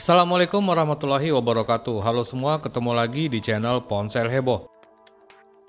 Assalamualaikum warahmatullahi wabarakatuh. Halo semua, ketemu lagi di channel Ponsel Heboh.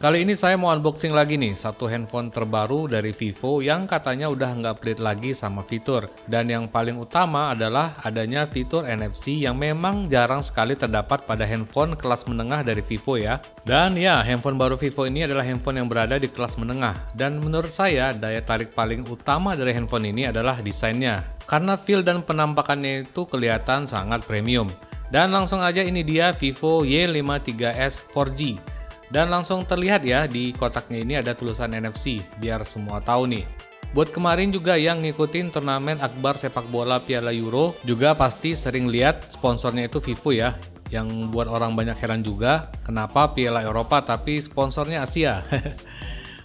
Kali ini saya mau unboxing lagi nih satu handphone terbaru dari Vivo yang katanya udah nggak pelit lagi sama fitur. Dan yang paling utama adalah adanya fitur NFC yang memang jarang sekali terdapat pada handphone kelas menengah dari Vivo ya. Dan ya, handphone baru Vivo ini adalah handphone yang berada di kelas menengah. Dan menurut saya daya tarik paling utama dari handphone ini adalah desainnya. Karena feel dan penampakannya itu kelihatan sangat premium. Dan langsung aja ini dia Vivo Y53s 4G. Dan langsung terlihat ya di kotaknya ini ada tulisan NFC, biar semua tahu nih. Buat kemarin juga yang ngikutin turnamen akbar sepak bola Piala Euro, juga pasti sering lihat sponsornya itu Vivo ya. Yang buat orang banyak heran juga, kenapa Piala Eropa tapi sponsornya Asia.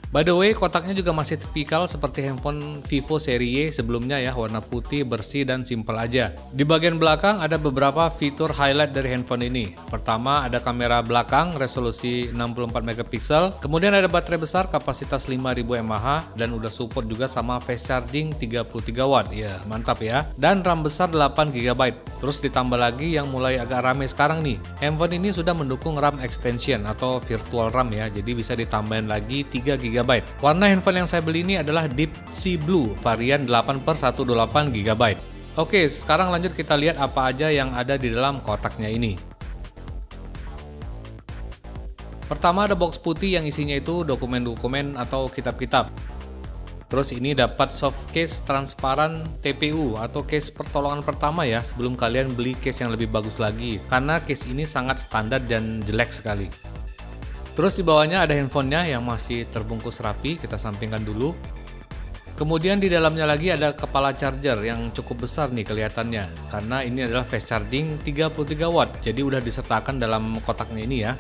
By the way, kotaknya juga masih tipikal seperti handphone Vivo seri Y sebelumnya ya, warna putih, bersih, dan simpel aja. Di bagian belakang ada beberapa fitur highlight dari handphone ini. Pertama, ada kamera belakang resolusi 64 megapiksel, kemudian ada baterai besar kapasitas 5000 mAh, dan udah support juga sama fast charging 33 watt. Ya, mantap ya. Dan RAM besar 8 GB. Terus ditambah lagi yang mulai agak rame sekarang nih. Handphone ini sudah mendukung RAM extension atau virtual RAM ya, jadi bisa ditambahin lagi 3 GB. Warna handphone yang saya beli ini adalah Deep Sea Blue varian 8/128 GB. Oke, sekarang lanjut kita lihat apa aja yang ada di dalam kotaknya ini. Pertama ada box putih yang isinya itu dokumen-dokumen atau kitab-kitab. Terus ini dapat soft case transparan TPU atau case pertolongan pertama ya sebelum kalian beli case yang lebih bagus lagi, karena case ini sangat standar dan jelek sekali. Terus di bawahnya ada handphonenya yang masih terbungkus rapi, kita sampingkan dulu. Kemudian di dalamnya lagi ada kepala charger yang cukup besar nih kelihatannya, karena ini adalah fast charging 33 watt, jadi udah disertakan dalam kotaknya ini ya.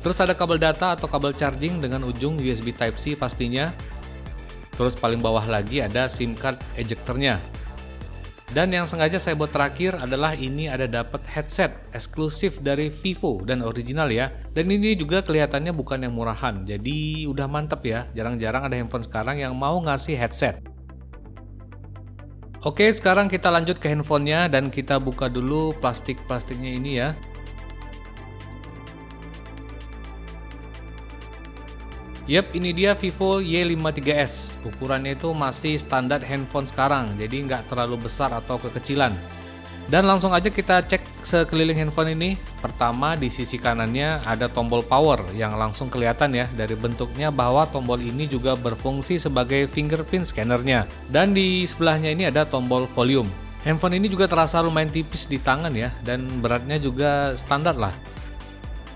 Terus ada kabel data atau kabel charging dengan ujung USB Type-C pastinya. Terus paling bawah lagi ada SIM card ejectornya. Dan yang sengaja saya buat terakhir adalah ini ada dapat headset eksklusif dari Vivo dan original ya. Dan ini juga kelihatannya bukan yang murahan, jadi udah mantep ya. Jarang-jarang ada handphone sekarang yang mau ngasih headset. Oke, sekarang kita lanjut ke handphonenya dan kita buka dulu plastik-plastiknya ini ya. Yap, ini dia Vivo Y53s. Ukurannya itu masih standar handphone sekarang, jadi nggak terlalu besar atau kekecilan. Dan langsung aja kita cek sekeliling handphone ini. Pertama, di sisi kanannya ada tombol power yang langsung kelihatan ya dari bentuknya bahwa tombol ini juga berfungsi sebagai fingerprint scannernya. Dan di sebelahnya ini ada tombol volume. Handphone ini juga terasa lumayan tipis di tangan ya, dan beratnya juga standar lah.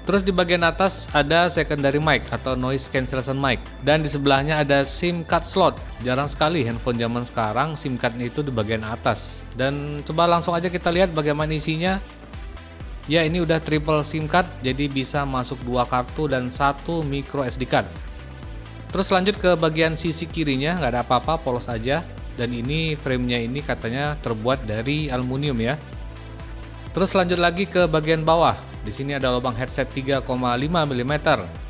Terus di bagian atas ada secondary mic atau noise cancellation mic, dan di sebelahnya ada SIM card slot. Jarang sekali handphone zaman sekarang SIM cardnya itu di bagian atas. Dan coba langsung aja kita lihat bagaimana isinya. Ya, ini udah triple SIM card, jadi bisa masuk 2 kartu dan 1 micro SD card. Terus lanjut ke bagian sisi kirinya, nggak ada apa-apa, polos aja. Dan ini framenya ini katanya terbuat dari aluminium ya. Terus lanjut lagi ke bagian bawah. Di sini ada lubang headset 3,5 mm.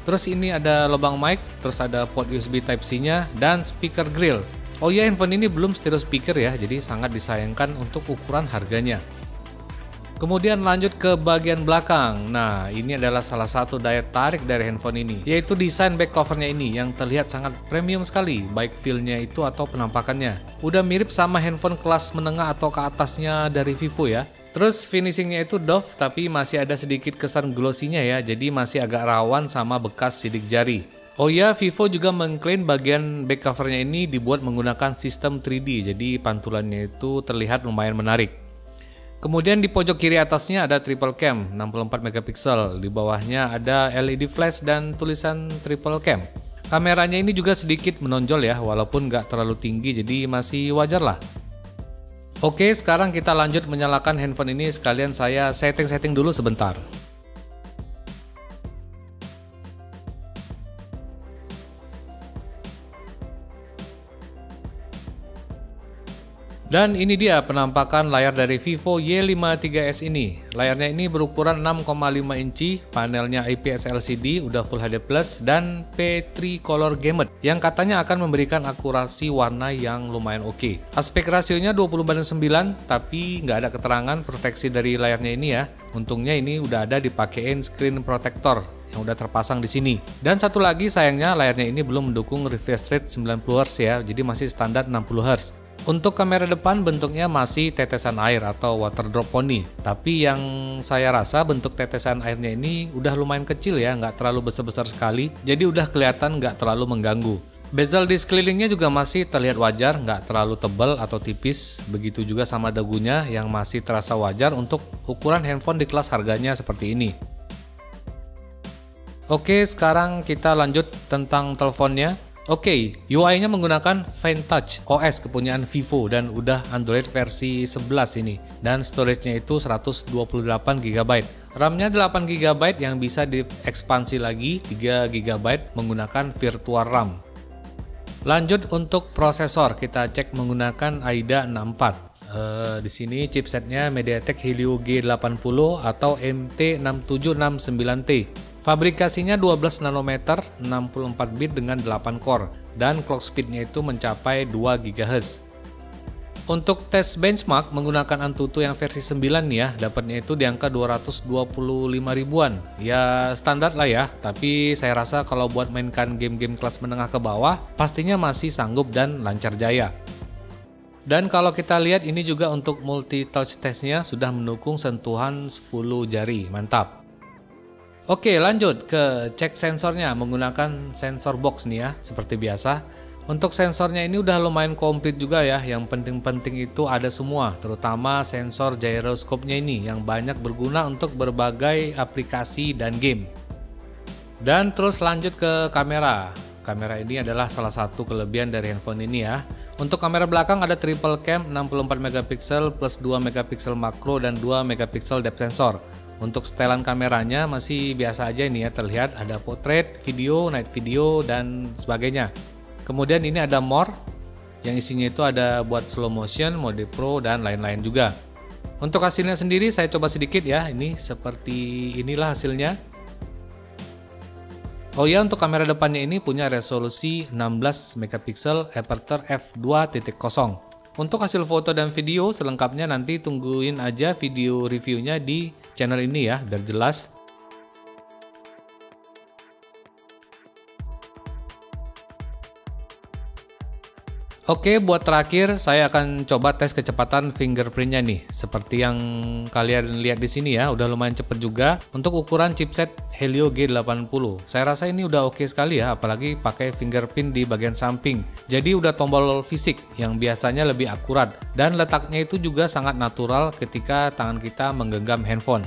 Terus ini ada lubang mic, terus ada port USB Type-C-nya dan speaker grill. Oh ya, handphone ini belum stereo speaker ya, jadi sangat disayangkan untuk ukuran harganya. Kemudian lanjut ke bagian belakang. Nah, ini adalah salah satu daya tarik dari handphone ini, yaitu desain back covernya ini yang terlihat sangat premium sekali, baik feel-nya itu atau penampakannya. Udah mirip sama handphone kelas menengah atau ke atasnya dari Vivo ya. Terus finishingnya itu doff, tapi masih ada sedikit kesan glossy-nya ya, jadi masih agak rawan sama bekas sidik jari. Oh ya, Vivo juga mengklaim bagian back covernya ini dibuat menggunakan sistem 3D, jadi pantulannya itu terlihat lumayan menarik. Kemudian di pojok kiri atasnya ada triple cam 64 megapiksel, di bawahnya ada LED flash dan tulisan triple cam. Kameranya ini juga sedikit menonjol ya, walaupun nggak terlalu tinggi, jadi masih wajar lah. Oke, sekarang kita lanjut menyalakan handphone ini, sekalian saya setting-setting dulu sebentar. Dan ini dia penampakan layar dari Vivo Y53s ini. Layarnya ini berukuran 6,5 inci, panelnya IPS LCD, udah Full HD+, dan P3 Color Gamut, yang katanya akan memberikan akurasi warna yang lumayan oke. Aspek rasionya 20:9, tapi nggak ada keterangan proteksi dari layarnya ini ya. Untungnya ini udah ada dipakein screen protector yang udah terpasang di sini. Dan satu lagi sayangnya layarnya ini belum mendukung refresh rate 90Hz ya, jadi masih standar 60Hz. Untuk kamera depan bentuknya masih tetesan air atau water drop pony, tapi yang saya rasa bentuk tetesan airnya ini udah lumayan kecil ya, nggak terlalu besar-besar sekali, jadi udah kelihatan nggak terlalu mengganggu. Bezel di sekelilingnya juga masih terlihat wajar, nggak terlalu tebal atau tipis, begitu juga sama dagunya yang masih terasa wajar untuk ukuran handphone di kelas harganya seperti ini. Oke, sekarang kita lanjut tentang teleponnya. Oke, UI-nya menggunakan Fine-Touch OS kepunyaan Vivo dan udah Android versi 11 ini. Dan storage-nya itu 128 GB. RAM-nya 8 GB yang bisa diekspansi lagi 3 GB menggunakan virtual RAM. Lanjut untuk prosesor, kita cek menggunakan AIDA 64. Di sini chipsetnya MediaTek Helio G80 atau MT6769T. Fabrikasinya 12 nanometer, 64 bit dengan 8 core, dan clock speednya itu mencapai 2 GHz. Untuk tes benchmark menggunakan Antutu yang versi 9 nih ya, dapatnya itu di angka 225 ribuan. Ya standar lah ya, tapi saya rasa kalau buat mainkan game-game kelas menengah ke bawah, pastinya masih sanggup dan lancar jaya. Dan kalau kita lihat ini juga untuk multi touch testnya sudah mendukung sentuhan 10 jari, mantap. Oke, lanjut ke cek sensornya menggunakan sensor box nih ya, seperti biasa. Untuk sensornya ini udah lumayan komplit juga ya, yang penting-penting itu ada semua, terutama sensor gyroscope-nya ini yang banyak berguna untuk berbagai aplikasi dan game. Dan terus lanjut ke kamera. Kamera ini adalah salah satu kelebihan dari handphone ini ya. Untuk kamera belakang ada triple cam 64 megapiksel plus 2 megapiksel makro dan 2 megapiksel depth sensor. Untuk setelan kameranya masih biasa aja ini ya, terlihat ada portrait, video, night video, dan sebagainya. Kemudian ini ada more, yang isinya itu ada buat slow motion, mode pro, dan lain-lain juga. Untuk hasilnya sendiri saya coba sedikit ya, ini seperti inilah hasilnya. Oh ya, untuk kamera depannya ini punya resolusi 16 megapiksel aperture f2.0. Untuk hasil foto dan video selengkapnya nanti tungguin aja video reviewnya di channel ini ya, biar jelas. Oke, buat terakhir saya akan coba tes kecepatan fingerprintnya nih. Seperti yang kalian lihat di sini ya, udah lumayan cepet juga untuk ukuran chipset Helio G80. Saya rasa ini udah oke sekali ya, apalagi pakai fingerprint di bagian samping. Jadi udah tombol fisik yang biasanya lebih akurat dan letaknya itu juga sangat natural ketika tangan kita menggenggam handphone.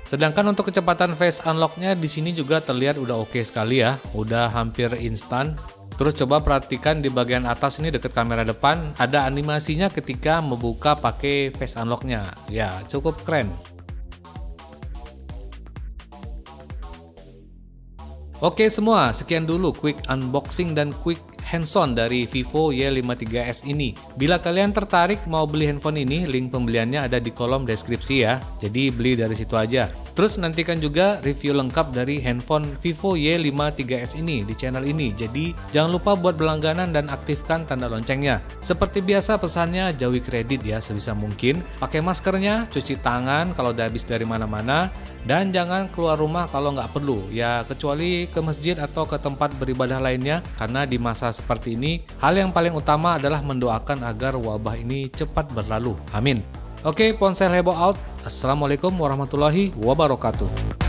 Sedangkan untuk kecepatan face unlock-nya di sini juga terlihat udah oke sekali ya, udah hampir instan. Terus coba perhatikan di bagian atas ini dekat kamera depan ada animasinya ketika membuka pakai face unlock-nya. Ya, cukup keren. Oke semua, sekian dulu quick unboxing dan quick hands-on dari Vivo Y53s ini. Bila kalian tertarik mau beli handphone ini, link pembeliannya ada di kolom deskripsi ya. Jadi beli dari situ aja. Terus nantikan juga review lengkap dari handphone Vivo Y53s ini di channel ini. Jadi jangan lupa buat berlangganan dan aktifkan tanda loncengnya. Seperti biasa pesannya jauhi kredit ya sebisa mungkin. Pakai maskernya, cuci tangan kalau udah habis dari mana-mana. Dan jangan keluar rumah kalau nggak perlu. Ya kecuali ke masjid atau ke tempat beribadah lainnya. Karena di masa seperti ini, hal yang paling utama adalah mendoakan agar wabah ini cepat berlalu. Amin. Oke, Ponsel Heboh out. Assalamualaikum warahmatullahi wabarakatuh.